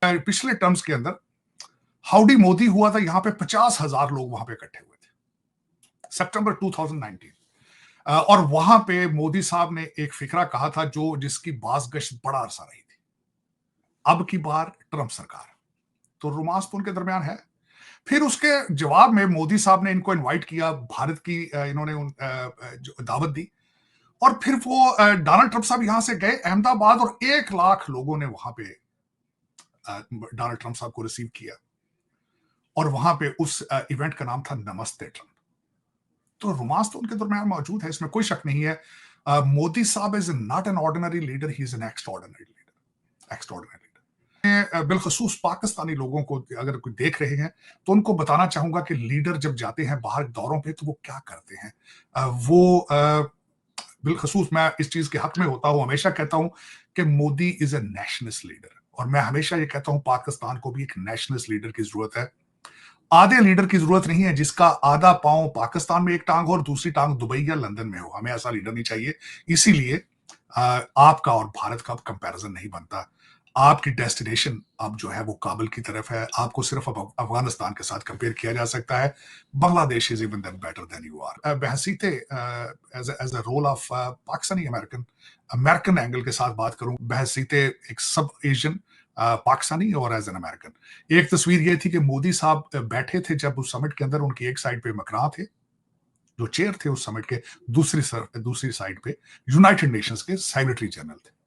पिछले टर्म्स के अंदर हाउडी मोदी हुआ था, यहां पे 50,000 लोग वहां पे इकट्ठे हुए थे सितंबर 2019। और वहां पे मोदी साहब ने एक फिक्रा कहा था जिसकी बाज़गश्त बड़ा अरसा रही थी। अब की बार ट्रंप सरकार, तो रोमांस तो उनके दरमियान है। फिर उसके जवाब में मोदी साहब ने इनको इनवाइट किया, भारत की इन्होंने दावत दी, और फिर वो डोनाल्ड ट्रंप साहब यहां से गए अहमदाबाद, और 1 लाख लोगों ने वहां पे डोनाल्ड ट्रंप साहब को रिसीव किया, और वहां पे उस इवेंट का नाम था नमस्ते ट्रंप। तो रोमांस तो उनके दरमियान मौजूद है, इसमें कोई शक नहीं है। मोदी साहब is not an ordinary leader, he is an extraordinary leader, extraordinary leader. बिलखसूस पाकिस्तानी लोगों को अगर कोई देख रहे हैं तो उनको बताना चाहूंगा कि लीडर जब जाते हैं बाहर दौरों पे तो वो क्या करते हैं। वो बिलखसूस मैं इस चीज के हक में होता हूं, हमेशा कहता हूं कि Modi is a nationalist leader, और मैं हमेशा ये कहता हूं पाकिस्तान को भी एक नेशनलिस्ट लीडर की जरूरत है। आधे लीडर की जरूरत नहीं है जिसका आधा पांव पाकिस्तान में एक टांग हो और दूसरी टांग दुबई या लंदन में हो। हमें ऐसा लीडर नहीं चाहिए। इसीलिए आपका और भारत का कंपैरिजन नहीं बनता। आपकी डेस्टिनेशन अब जो है वो काबुल की तरफ है, आपको सिर्फ अब अफगानिस्तान के साथ कंपेयर किया जा सकता है। Bangladesh is even better than you are. बहसीते as a role of Pakistani American, American angle के साथ बात करूं, बहसीते एक सब एशियन पाकिस्तानी और एज एन अमेरिकन। एक तस्वीर ये थी कि मोदी साहब बैठे थे जब उस समिट के अंदर, उनकी एक साइड पे मकरां थे जो चेयर थे उस समिट के, दूसरी साइड पे यूनाइटेड नेशंस के सेक्रेटरी जनरल थे।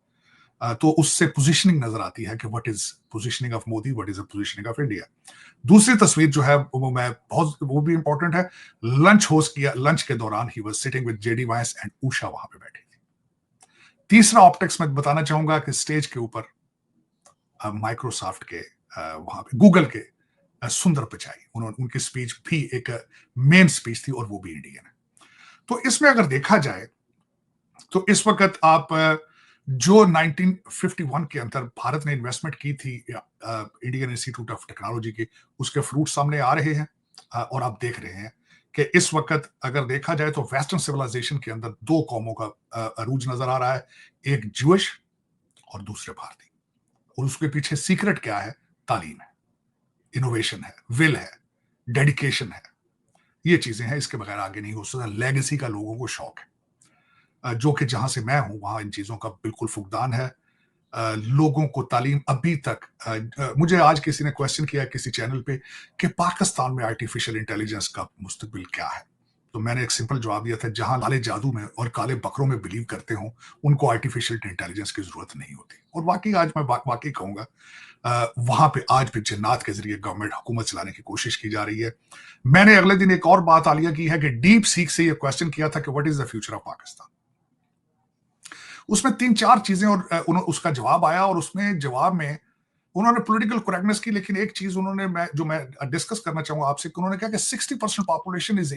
तो उससे पोजीशनिंग नजर आती है कि what is positioning of Modi, what is the positioning of India. दूसरी तस्वीर जो है वो भी इंपॉर्टेंट है। लंच होस्ट किया, लंच के दौरान he was sitting with JD Vance and Usha वहां पे बैठी थी। तीसरा ऑप्टिक्स मैं बताना चाहूंगा कि स्टेज के ऊपर माइक्रोसॉफ्ट के, वहां पे गूगल के सुंदर पिचाई, उन्होंने उनकी स्पीच भी एक मेन स्पीच थी, और वो भी इंडियन है। तो इसमें अगर देखा जाए तो इस वक्त आप जो 1951 के अंदर भारत ने इन्वेस्टमेंट की थी इंडियन इंस्टीट्यूट ऑफ टेक्नोलॉजी की, उसके फ्रूट सामने आ रहे हैं। और आप देख रहे हैं कि इस वक्त अगर देखा जाए तो वेस्टर्न सिविलाइजेशन के अंदर दो कौमों का अरूज नजर आ रहा है, एक ज्यूइश और दूसरे भारतीय। और उसके पीछे सीक्रेट क्या है? तालीम है, इनोवेशन है, विल है, डेडिकेशन है, ये चीजें हैं। इसके बगैर आगे नहीं हो सकता। लेगेसी का लोगों को शौक है, जो कि जहां से मैं हूं वहां इन चीजों का बिल्कुल फुकदान है। लोगों को तालीम अभी तक, मुझे आज किसी ने क्वेश्चन किया किसी चैनल पे कि पाकिस्तान में आर्टिफिशियल इंटेलिजेंस का मुस्तकबिल क्या है, तो मैंने एक सिंपल जवाब दिया था, जहां काले जादू में और काले बकरों में बिलीव करते हो उनको आर्टिफिशियल इंटेलिजेंस की जरूरत नहीं होती। और वाकई आज मैं वाकई कहूंगा, वहां पे आज भी जिन्नात के जरिए गवर्नमेंट हुकूमत चलाने की कोशिश की जा रही है। मैंने अगले दिन एक और बात आलिया की है कि डीप सीक से ये क्वेश्चन किया था कि what is the future of Pakistan. उसमें 3-4 चीजें और उसका जवाब आया, और उसमें जवाब में उन्होंने पॉलिटिकल करेक्टनेस की, लेकिन एक चीज उन्होंने मैं डिस्कस करना चाहूंगा आपसे कि उन्होंने कहा कि 60% पॉपुलेशन इज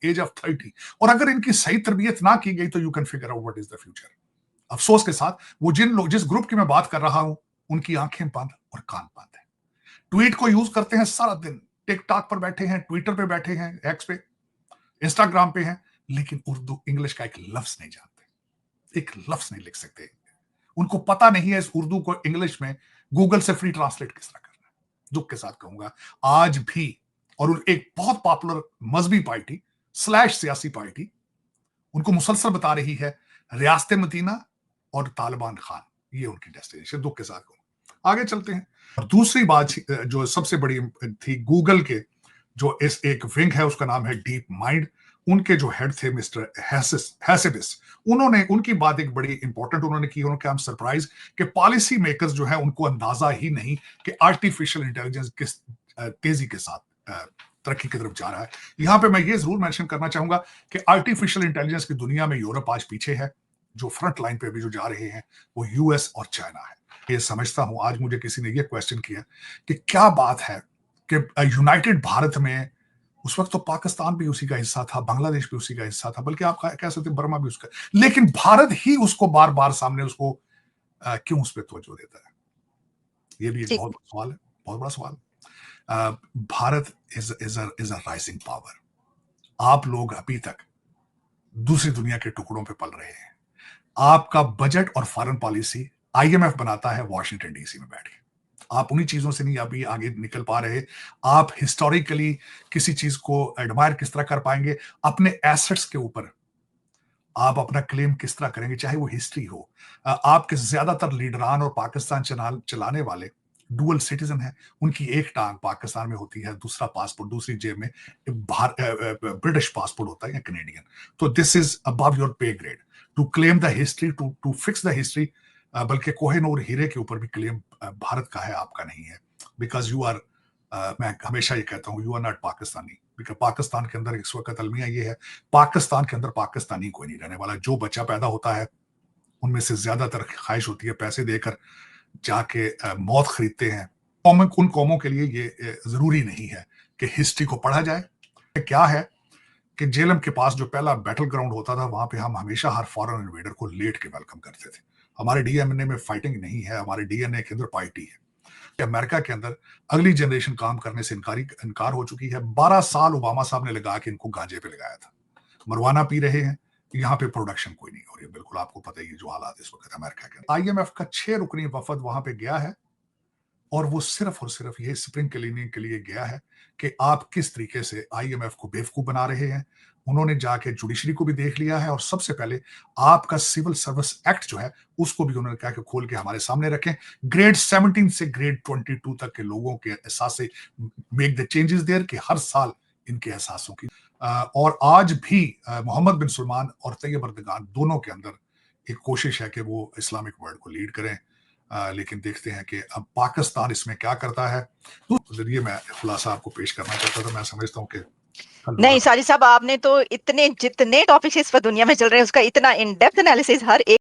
एज ऑफ 30, और अगर इनकी सही तरबियत ना की गई तो you can figure out what is the future. अफसोस के साथ वो जिस ग्रुप की मैं बात कर रहा हूं उनकी आंखें बंद और कान बंद है। ट्वीट को यूज करते हैं सारा दिन, टिकटॉक पर बैठे हैं, ट्विटर पे बैठे हैं, एक्स पे, इंस्टाग्राम पे हैं, लेकिन उर्दू इंग्लिश का एक लफ्ज नहीं जानते, एक लफ्ज नहीं लिख सकते। उनको पता नहीं है इस उर्दू को इंग्लिश में गूगल से फ्री ट्रांसलेट किस तरह करना है। दुख के साथ कहूंगा आज भी, और एक बहुत पॉपुलर मजहबी पार्टी स्लैश सियासी पार्टी उनको मुसलसल बता रही है रियासत मदीना और तालिबान खान, ये उनकी डेस्टिनेशन। दुख के साथ कहूंगा। आगे चलते हैं। और दूसरी बात जो सबसे बड़ी थी, गूगल के जो इस एक विंग है उसका नाम है डीप माइंड, उनके जो हेड थे मिस्टर हैसिबिस, उन्होंने उनकी बात एक बड़ी इंपॉर्टेंट उन्होंने की। उन्होंने कहा सरप्राइज कि पॉलिसी मेकर्स जो है उनको अंदाजा ही नहीं कि आर्टिफिशियल इंटेलिजेंस किस तेजी के साथ तरक्की की तरफ जा रहा है। यहां पे मैं ये जरूर मेंशन करना चाहूंगा कि आर्टिफिशियल इंटेलिजेंस की दुनिया में यूरोप आज पीछे है, जो फ्रंट लाइन पे अभी जो जा रहे हैं वो यूएस और चाइना है। ये समझता हूं, आज मुझे किसी ने ये क्वेश्चन किया कि क्या बात है कि यूनाइटेड भारत में उस वक्त तो पाकिस्तान भी उसी का हिस्सा था, बांग्लादेश भी उसी का हिस्सा था, बल्कि आप कह सकते हैं बर्मा भी उसका, लेकिन भारत ही उसको बार बार सामने उसको क्यों उस पर तवज्जो देता है? ये भी एक बहुत बड़ा सवाल है, बहुत बड़ा सवाल। Bharat is a rising power. आप लोग अभी तक दूसरी दुनिया के टुकड़ों पे पल रहे हैं। आपका बजट और फॉरेन पॉलिसी आईएमएफ बनाता है वॉशिंगटन डीसी में बैठ के। आप उन्हीं चीजों से नहीं अभी आगे निकल पा रहे। आप हिस्टोरिकली किसी चीज को एडमायर किस तरह कर पाएंगे, अपने एसेट्स के ऊपर आप अपना क्लेम किस तरह करेंगे, चाहे वो हिस्ट्री हो। आपके ज्यादातर लीडरान और पाकिस्तान चलाने वाले डुअल सिटीजन है। उनकी एक टांग पाकिस्तान में होती है, दूसरा पासपोर्ट दूसरी जेब में ब्रिटिश पासपोर्ट होता है या कनेडियन। तो this is above your pay grade to claim the history, to fix the history. बल्कि कोहिनूर हीरे के ऊपर भी क्लेम भारत का है, आपका नहीं है। बिकॉज यू आर, मैं हमेशा ये कहता हूँ, you are not Pakistani. Because Pakistan के अंदर इस वक्त अलमिया ये है, पाकिस्तान के अंदर पाकिस्तानी कोई नहीं रहने वाला। जो बच्चा पैदा होता है उनमें से ज्यादातर ख्वाहिश होती है पैसे देकर जाके मौत खरीदते हैं। उन कौमों के लिए ये जरूरी नहीं है कि हिस्ट्री को पढ़ा जाए। क्या है कि जेलम के पास जो पहला बैटल ग्राउंड होता था, वहां पे हम हमेशा हर फॉरेन इन्वेडर को लेट के वेलकम करते थे। हमारे डीएनए में फाइटिंग नहीं है, हमारे डीएनए के अंदर पार्टी है। अमेरिका के अंदर अगली जनरेशन काम करने से इनकार हो चुकी है। 12 साल ओबामा साहब ने लगा के इनको गांजे पे लगाया था, मरवाना पी रहे हैं। यहाँ पे प्रोडक्शन कोई नहीं हो रही है। बिल्कुल आपको पता ही है जो हालात इस वक्त अमेरिका के अंदर। आईएमएफ का 6 रुकनी वफद वहां पे गया है, और वो सिर्फ और सिर्फ ये स्प्रिंग क्लीनिंग के लिए गया है कि आप किस तरीके से आईएमएफ को बेवकूफ बना रहे हैं। उन्होंने जाके जुडिशरी को भी देख लिया है, और सबसे पहले आपका सिविल सर्विस एक्ट जो है उसको भी उन्होंने कहा कि खोल के हमारे सामने रखें। ग्रेड 17 से ग्रेड 22 तक के लोगों के एहसास से मेक द चेंजेस देयर, कि हर साल इनके एहसासों की और आज भी मोहम्मद बिन सलमान और तैयब अर्दगान दोनों के अंदर एक कोशिश है कि वो इस्लामिक वर्ल्ड को लीड करें। लेकिन देखते हैं कि अब पाकिस्तान इसमें क्या करता है। तो जरिए मैं खुलासा आपको पेश करना चाहता था। मैं समझता हूँ कि नहीं साजिद साहब, आपने तो इतने जितने टॉपिक्स इस पर दुनिया में चल रहे हैं उसका इतना इन डेप्थ एनालिसिस हर एक।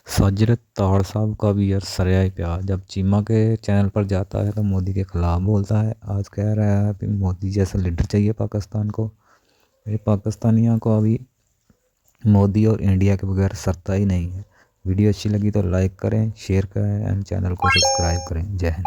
साजिद ताड़ साहब का भी यार सरिया प्यार, जब चीमा के चैनल पर जाता है तो मोदी के खिलाफ बोलता है। आज कह रहा है कि मोदी जैसा लीडर चाहिए पाकिस्तान को। ये पाकिस्तानियों को अभी मोदी और इंडिया के बगैर सरता ही नहीं है। वीडियो अच्छी लगी तो लाइक करें, शेयर करें एंड चैनल को सब्सक्राइब करें। जय हिंद।